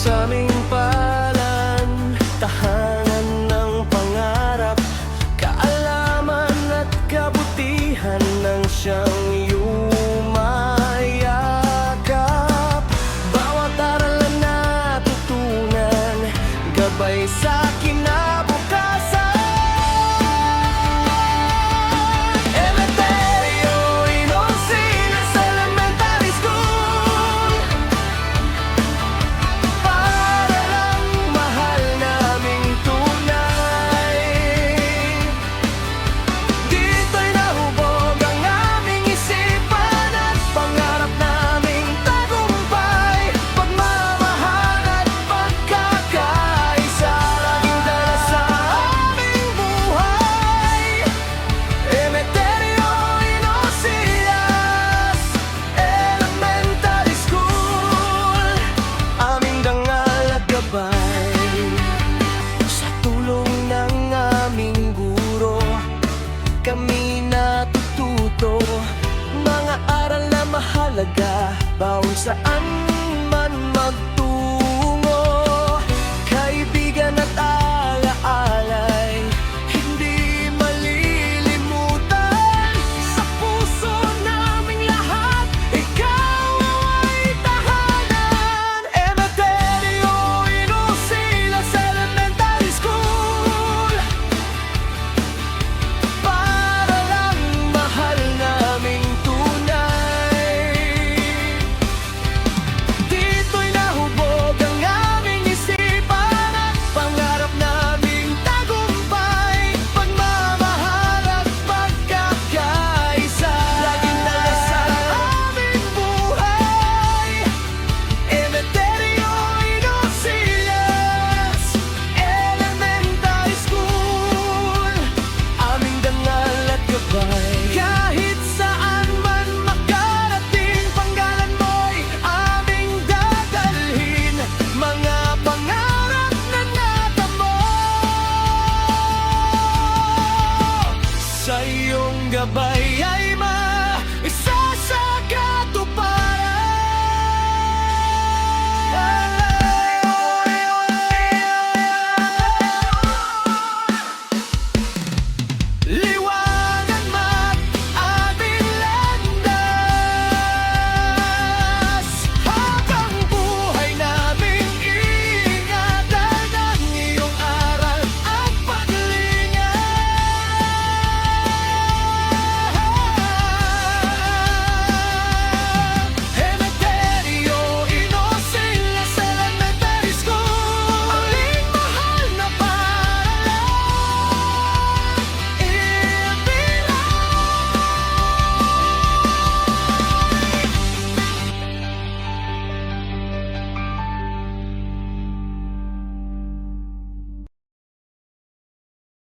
Sa aming palan, tahanan ng pangarap, kaalaman at kabutihan ng siyang yumayakap. Bawat aral na natutunan, gabay sa kinabukasan. Emeterio Inoceles Elementary School, para lang mahal naming tunay. Dito'y nahubog ang aming isipan at pangarap naming tagumpay. Pagmamahal at pagkakaisa, laging dala sa aming buhay. Emeterio Inoceles Elementary School, aming dangal at gabay. Sa tulong ng aming guro, kami natututo mga aral na mahalaga bawat saan